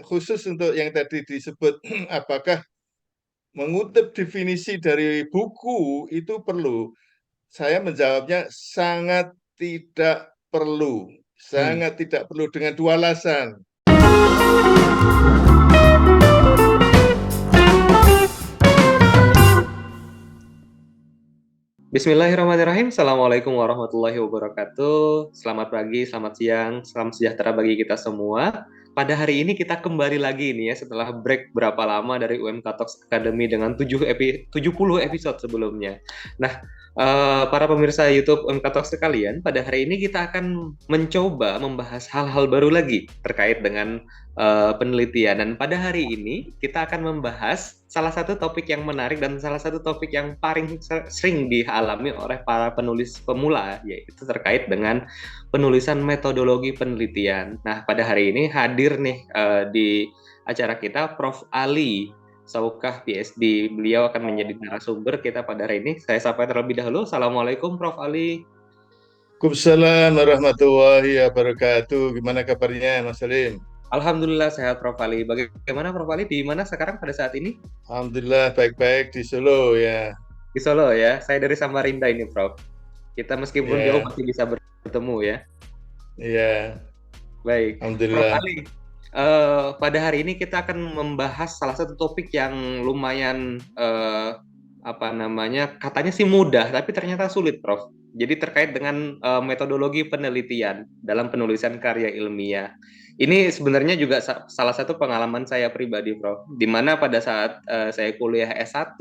khusus untuk yang tadi disebut apakah mengutip definisi dari buku itu perlu? Saya menjawabnya sangat tidak perlu. Hmm. Sangat tidak perlu dengan dua alasan. Bismillahirrahmanirrahim. Assalamualaikum warahmatullahi wabarakatuh. Selamat pagi, selamat siang, salam sejahtera bagi kita semua. Pada hari ini kita kembali lagi nih ya setelah break berapa lama dari UMK Talks Academy dengan 70 episode sebelumnya. Nah, para pemirsa YouTube UMK Talks sekalian, pada hari ini kita akan mencoba membahas hal-hal baru lagi terkait dengan penelitian. Dan pada hari ini kita akan membahas salah satu topik yang menarik dan salah satu topik yang paling sering dialami oleh para penulis pemula, yaitu terkait dengan penulisan metodologi penelitian. Nah, pada hari ini hadir nih di acara kita Prof. Ali Saukah PhD. Beliau akan menjadi narasumber kita pada hari ini. Saya sapa terlebih dahulu. Assalamualaikum Prof. Ali. Waalaikumsalam warahmatullahi wabarakatuh. Gimana kabarnya, Mas Salim? Alhamdulillah sehat Prof. Ali. Bagaimana Prof. Ali? Di mana sekarang pada saat ini? Alhamdulillah baik-baik di Solo ya. Di Solo ya. Saya dari Samarinda ini Prof. Kita meskipun jauh Ya, masih bisa bertemu ya. ya. Baik, Prof. Alhamdulillah. Ali, pada hari ini kita akan membahas salah satu topik yang lumayan apa namanya, katanya sih mudah, tapi ternyata sulit, Prof. Jadi terkait dengan metodologi penelitian dalam penulisan karya ilmiah. Ini sebenarnya juga salah satu pengalaman saya pribadi, Prof. Di mana pada saat saya kuliah S1,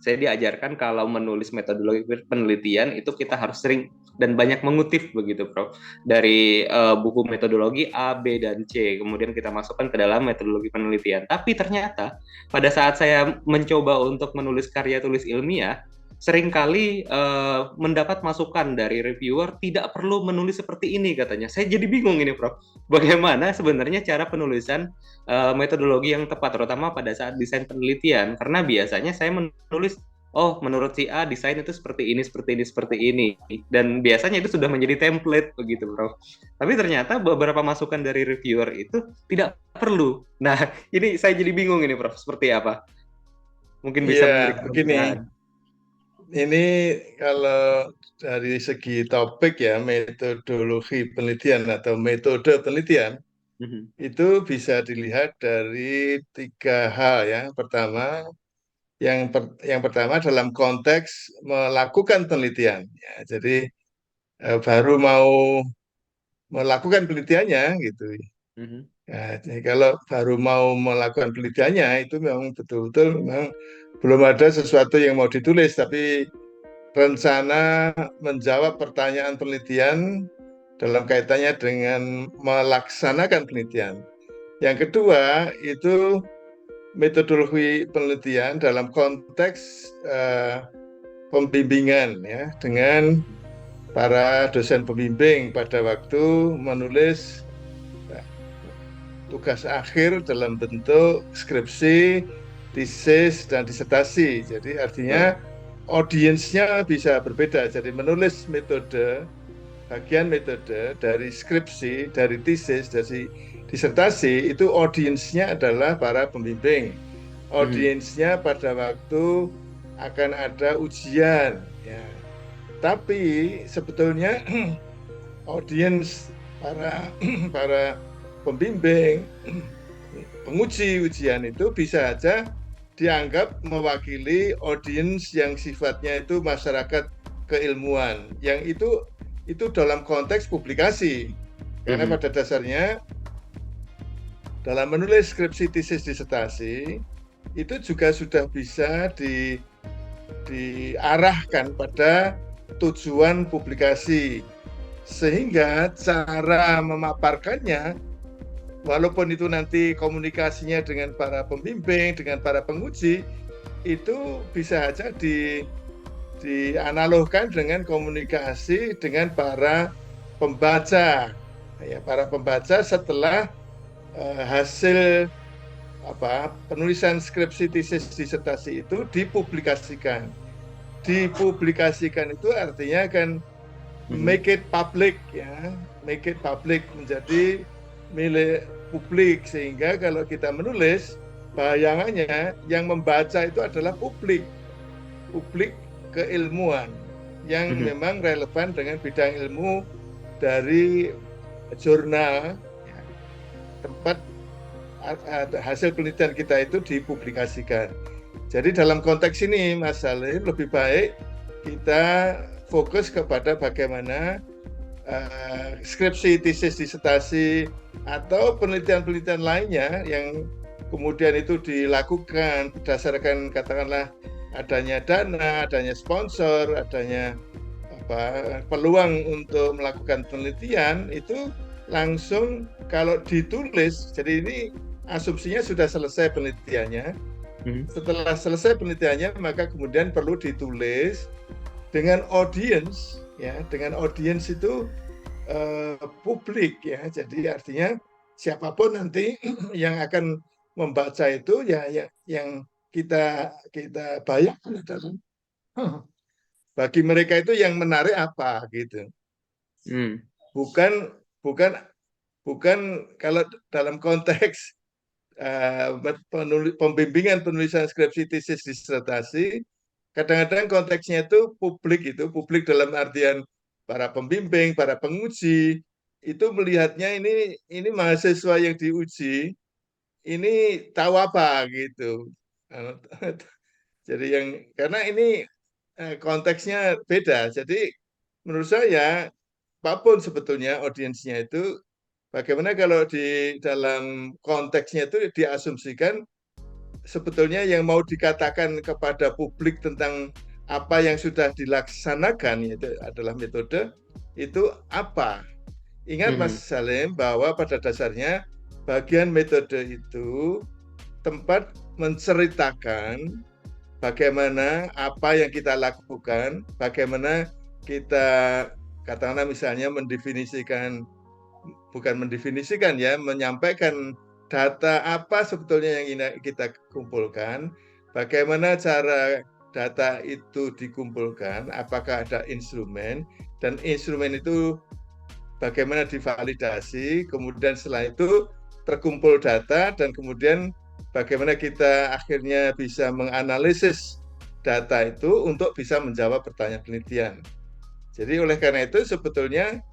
saya diajarkan kalau menulis metodologi penelitian itu kita harus sering dan banyak mengutip begitu, Prof, dari buku metodologi A, B, dan C. Kemudian kita masukkan ke dalam metodologi penelitian. Tapi ternyata pada saat saya mencoba untuk menulis karya tulis ilmiah, seringkali mendapat masukan dari reviewer tidak perlu menulis seperti ini katanya. Saya jadi bingung ini, Prof. Bagaimana sebenarnya cara penulisan metodologi yang tepat, terutama pada saat desain penelitian? Karena biasanya saya menulis, oh menurut si A desain itu seperti ini, seperti ini, seperti ini, dan biasanya itu sudah menjadi template begitu, Bro. Tapi ternyata beberapa masukan dari reviewer itu tidak perlu. Nah, ini saya jadi bingung ini, Prof. Seperti apa? Mungkin bisa Ya, memberikan begini. pencerahan. Ini kalau dari segi topik ya, metodologi penelitian atau metode penelitian, Mhm. itu bisa dilihat dari tiga hal ya. Pertama, yang pertama dalam konteks melakukan penelitian. Ya, jadi baru mau melakukan penelitiannya gitu. Mhm. Ya, jadi kalau baru mau melakukan penelitiannya itu memang betul-betul memang belum ada sesuatu yang mau ditulis, tapi rencana menjawab pertanyaan penelitian dalam kaitannya dengan melaksanakan penelitian. Yang kedua itu metodologi penelitian dalam konteks pembimbingan ya dengan para dosen pembimbing pada waktu menulis tugas akhir dalam bentuk skripsi, tesis, dan disertasi. Jadi Betul. artinya audiensnya bisa berbeda. Jadi menulis metode, bagian metode dari skripsi, dari tesis, dari disertasi, itu audiensnya adalah para pembimbing. Mhm. Audiensnya pada waktu akan ada ujian. Ya. Tapi sebetulnya audiens para para pembimbing, penguji ujian itu bisa saja dianggap mewakili audiens yang sifatnya itu masyarakat keilmuan, yang itu dalam konteks publikasi. Karena Mhm. pada dasarnya dalam menulis skripsi, tesis, disertasi itu juga sudah bisa diarahkan pada tujuan publikasi, sehingga cara memaparkannya walaupun itu nanti komunikasinya dengan para pembimbing, dengan para penguji, itu bisa saja dianalogkan dengan komunikasi dengan para pembaca. Ya, para pembaca setelah hasil penulisan skripsi, tesis, disertasi itu dipublikasikan. Dipublikasikan itu artinya kan Mhm. make it public ya, make it public menjadi milik publik, sehingga kalau kita menulis, bayangannya yang membaca itu adalah publik keilmuan yang Mhm. memang relevan dengan bidang ilmu dari jurnal ya, tempat hasil penelitian kita itu dipublikasikan. Jadi dalam konteks ini Mas Salim, lebih baik kita fokus kepada bagaimana skripsi, tesis, disertasi, atau penelitian-penelitian lainnya yang kemudian itu dilakukan berdasarkan katakanlah adanya dana, adanya sponsor, adanya peluang untuk melakukan penelitian itu langsung kalau ditulis. Jadi ini asumsinya sudah selesai penelitiannya. Mhm. Setelah selesai penelitiannya maka kemudian perlu ditulis dengan audience ya, dengan audience itu publik ya. Jadi artinya siapapun nanti yang akan membaca itu ya, ya yang kita kita bayangkan adalah bagi mereka itu yang menarik apa gitu. Hmm. Bukan bukan bukan kalau dalam konteks pembimbingan penulisan skripsi, tesis, disertasi, kadang-kadang konteksnya itu publik dalam artian para pembimbing, para penguji, itu melihatnya ini mahasiswa yang diuji, ini tahu apa gitu. Jadi yang karena ini konteksnya beda. Jadi menurut saya apapun sebetulnya audiensnya itu bagaimana kalau di dalam konteksnya itu diasumsikan sebetulnya yang mau dikatakan kepada publik tentang apa yang sudah dilaksanakan itu adalah metode itu apa. Ingat Mas Mhm. Salim bahwa pada dasarnya bagian metode itu tempat menceritakan bagaimana apa yang kita lakukan, bagaimana kita katakanlah misalnya mendefinisikan, bukan mendefinisikan ya, menyampaikan data apa sebetulnya yang ingin kita kumpulkan, bagaimana cara data itu dikumpulkan, apakah ada instrumen, dan instrumen itu bagaimana divalidasi, kemudian setelah itu terkumpul data, dan kemudian bagaimana kita akhirnya bisa menganalisis data itu untuk bisa menjawab pertanyaan penelitian. Jadi oleh karena itu sebetulnya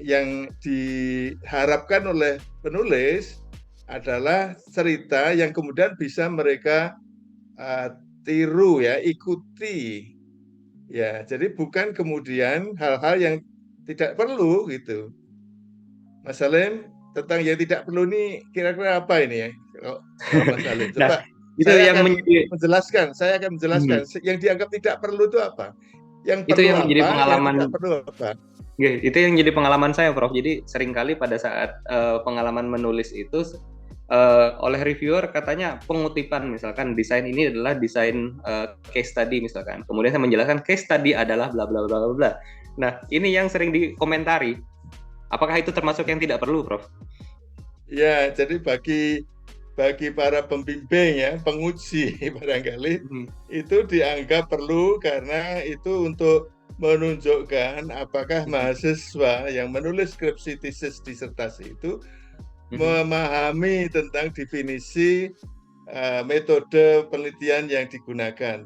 yang diharapkan oleh penulis adalah cerita yang kemudian bisa mereka tiru ya, ikuti ya. Jadi bukan kemudian hal-hal yang tidak perlu gitu. Mas Salim, tentang yang tidak perlu ini kira-kira apa ini ya? Kalau Mas Salim, Nah, coba itu yang menjadi saya akan menjelaskan mhm, yang dianggap tidak perlu itu apa? Yang itu perlu yang menjadi apa, yang pengalaman tidak perlu apa? itu yang jadi pengalaman saya, Prof. Jadi seringkali pada saat pengalaman menulis itu oleh reviewer katanya pengutipan misalkan desain ini adalah desain case study misalkan. Kemudian saya menjelaskan case study adalah bla bla bla bla bla. Nah, ini yang sering dikomentari. Apakah itu termasuk yang tidak perlu, Prof? Ya, jadi bagi para pembimbing ya, penguji barangkali Mhm. itu dianggap perlu karena itu untuk menunjukkan apakah Mhm. mahasiswa yang menulis skripsi, tesis, disertasi itu Mhm. memahami tentang definisi metode penelitian yang digunakan.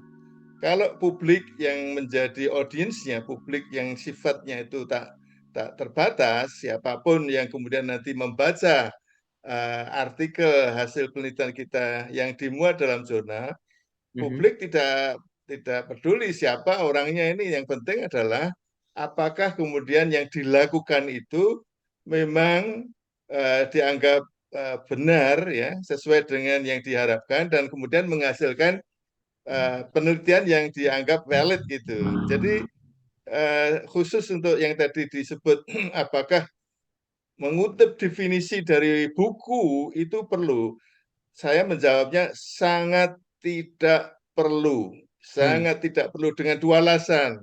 Kalau publik yang menjadi audiensnya, publik yang sifatnya itu tak terbatas, siapapun yang kemudian nanti membaca artikel hasil penelitian kita yang dimuat dalam jurnal, Mhm. publik tidak peduli siapa orangnya ini. Yang penting adalah apakah kemudian yang dilakukan itu memang dianggap benar ya, sesuai dengan yang diharapkan dan kemudian menghasilkan penelitian yang dianggap valid gitu. Jadi khusus untuk yang tadi disebut apakah mengutip definisi dari buku itu perlu. Saya menjawabnya sangat tidak perlu. Hmm. Sangat tidak perlu dengan dua alasan.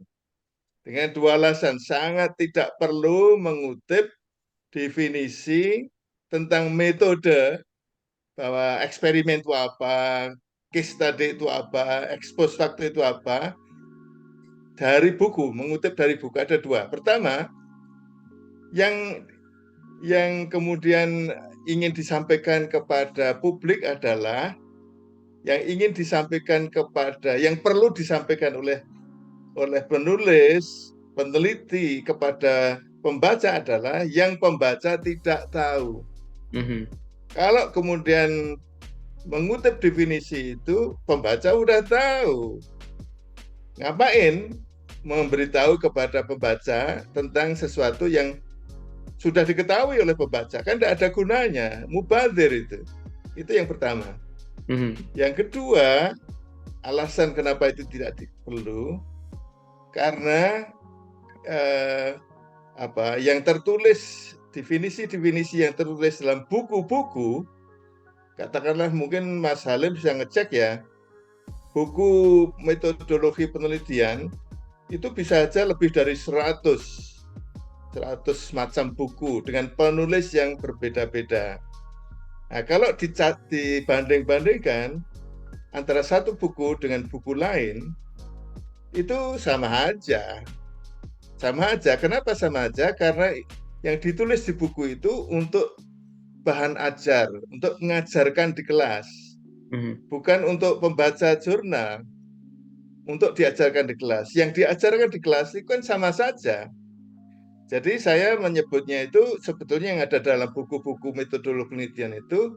Dengan dua alasan, sangat tidak perlu mengutip definisi tentang metode, bahwa eksperimen itu apa, case study itu apa, expose factor itu apa, dari buku. Mengutip dari buku ada dua. Pertama, yang kemudian ingin disampaikan kepada publik adalah yang ingin disampaikan kepada, yang perlu disampaikan oleh penulis, peneliti kepada pembaca adalah yang pembaca tidak tahu. Mhm. Kalau kemudian mengutip definisi itu, pembaca udah tahu. Ngapain memberitahu kepada pembaca tentang sesuatu yang sudah diketahui oleh pembaca? Kan tidak ada gunanya, mubazir itu. Itu yang pertama. Mhm. Yang kedua, alasan kenapa itu tidak perlu, karena yang tertulis, definisi-definisi yang tertulis dalam buku-buku, katakanlah mungkin Mas Halim bisa ngecek ya, buku metodologi penelitian itu bisa saja lebih dari 100 macam buku dengan penulis yang berbeda-beda. Nah, kalau dibanding-bandingkan antara satu buku dengan buku lain, itu sama aja. Sama aja. Kenapa sama aja? Karena yang ditulis di buku itu untuk bahan ajar, untuk mengajarkan di kelas. Mhm. Bukan untuk pembaca jurnal, untuk diajarkan di kelas. Yang diajarkan di kelas itu kan sama saja. Jadi saya menyebutnya itu sebetulnya yang ada dalam buku-buku metodologi penelitian itu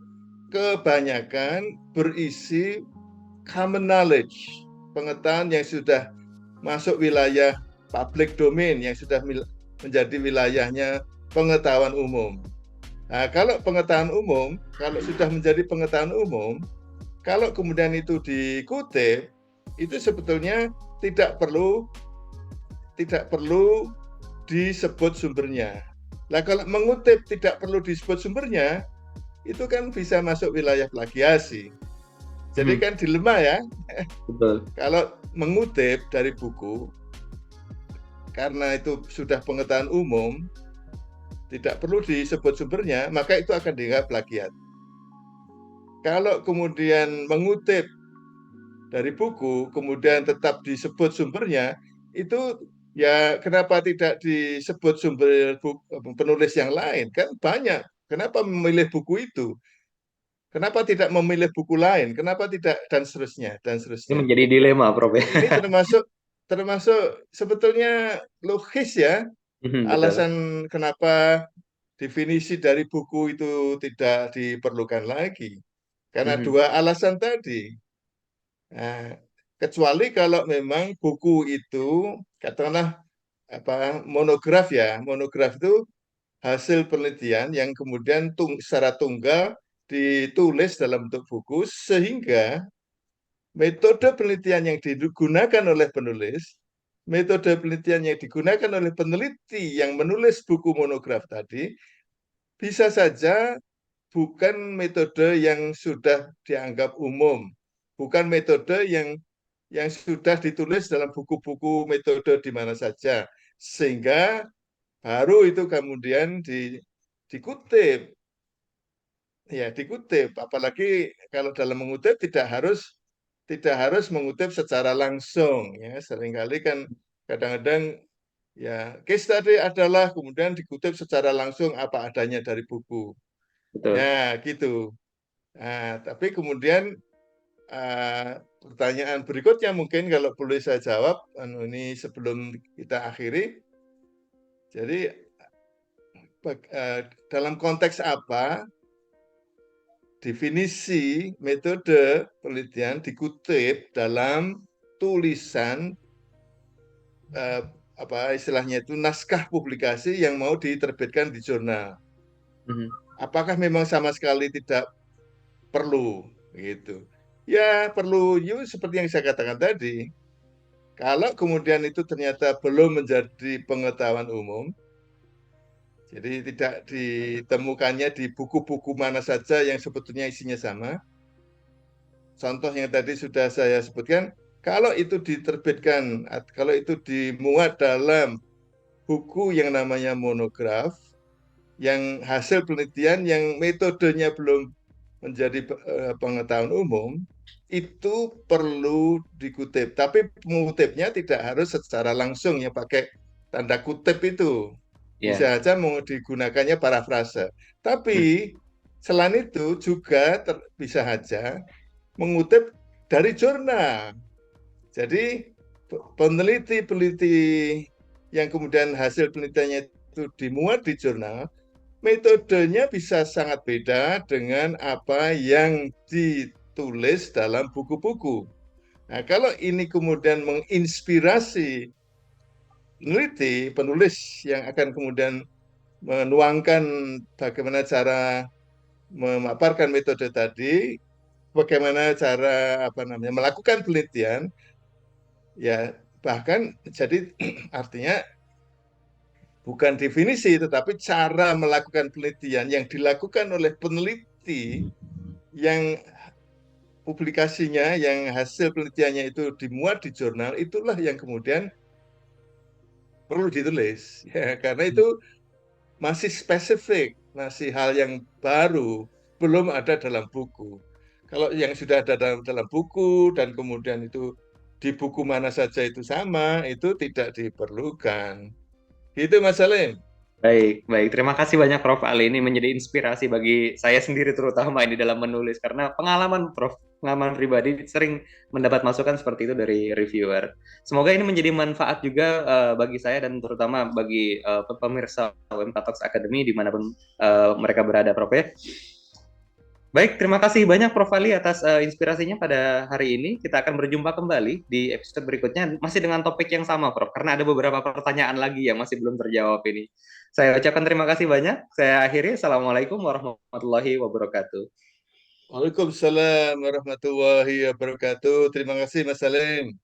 kebanyakan berisi common knowledge, pengetahuan yang sudah masuk wilayah public domain, yang sudah menjadi wilayahnya pengetahuan umum. Nah, kalau pengetahuan umum, kalau sudah menjadi pengetahuan umum, kalau kemudian itu dikutip, itu sebetulnya tidak perlu disebut sumbernya. Nah, kalau mengutip tidak perlu disebut sumbernya, itu kan bisa masuk wilayah plagiasi. Jadi Mhm. kan dilema ya, Betul. kalau mengutip dari buku, karena itu sudah pengetahuan umum, tidak perlu disebut sumbernya, maka itu akan dianggap plagiat. Kalau kemudian mengutip dari buku, kemudian tetap disebut sumbernya, itu ya kenapa tidak disebut sumber penulis yang lain? Kan banyak. Kenapa memilih buku itu? Kenapa tidak memilih buku lain? Kenapa tidak dan seterusnya dan Ini seterusnya. menjadi dilema, Prof ya. Ini termasuk sebetulnya logis ya, Mhm, betul. alasan kenapa definisi dari buku itu tidak diperlukan lagi. Karena Mhm. dua alasan tadi. Nah, kecuali kalau memang buku itu katakanlah monograf ya, monograf itu hasil penelitian yang kemudian secara tunggal ditulis dalam bentuk buku sehingga metode penelitian yang digunakan oleh penulis, metode penelitian yang digunakan oleh peneliti yang menulis buku monograf tadi bisa saja bukan metode yang sudah dianggap umum, bukan metode yang sudah ditulis dalam buku-buku metode di mana saja, sehingga baru itu kemudian dikutip, ya dikutip. Apalagi kalau dalam mengutip tidak harus mengutip secara langsung, ya seringkali kan kadang-kadang ya case tadi adalah kemudian dikutip secara langsung apa adanya dari buku, Betul. ya gitu. Nah, tapi kemudian pertanyaan berikutnya mungkin kalau boleh saya jawab, ini sebelum kita akhiri. Jadi dalam konteks apa definisi metode penelitian dikutip dalam tulisan apa istilahnya itu naskah publikasi yang mau diterbitkan di jurnal. Mhm. Apakah memang sama sekali tidak perlu gitu? Ya perlu, seperti yang saya katakan tadi. Kalau kemudian itu ternyata belum menjadi pengetahuan umum, jadi tidak ditemukannya di buku-buku mana saja yang sebetulnya isinya sama. Contoh yang tadi sudah saya sebutkan, kalau itu diterbitkan, kalau itu dimuat dalam buku yang namanya monograf, yang hasil penelitian yang metodenya belum menjadi pengetahuan umum, itu perlu dikutip. Tapi mengutipnya tidak harus secara langsung ya pakai tanda kutip itu. Ya. Bisa saja mau digunakannya parafrase. Hmm. Tapi Selain itu juga bisa saja mengutip dari jurnal. Jadi peneliti-peneliti yang kemudian hasil penelitiannya itu dimuat di jurnal, metodenya bisa sangat beda dengan apa yang ditulis dalam buku-buku. Nah, kalau ini kemudian menginspirasi peneliti, penulis yang akan kemudian menuangkan bagaimana cara memaparkan metode tadi, bagaimana cara apa namanya melakukan penelitian, ya bahkan jadi artinya bukan definisi tetapi cara melakukan penelitian yang dilakukan oleh peneliti yang publikasinya, yang hasil penelitiannya itu dimuat di jurnal, itulah yang kemudian perlu ditulis ya, karena itu masih spesifik, masih hal yang baru, belum ada dalam buku. Kalau yang sudah ada dalam buku dan kemudian itu di buku mana saja itu sama, itu tidak diperlukan. Itu Mas Salim. Baik, baik. Terima kasih banyak Prof. Ali. Ini menjadi inspirasi bagi saya sendiri terutama ini dalam menulis. Karena pengalaman Prof, pengalaman pribadi sering mendapat masukan seperti itu dari reviewer. Semoga ini menjadi manfaat juga bagi saya dan terutama bagi pemirsa UMK Talks Academy dimanapun mereka berada, Prof. Ya. Baik, terima kasih banyak Prof. Ali atas inspirasinya pada hari ini. Kita akan berjumpa kembali di episode berikutnya, masih dengan topik yang sama, Prof. Karena ada beberapa pertanyaan lagi yang masih belum terjawab ini. Saya ucapkan terima kasih banyak. Saya akhiri. Assalamualaikum warahmatullahi wabarakatuh. Waalaikumsalam warahmatullahi wabarakatuh. Terima kasih Mas Salim.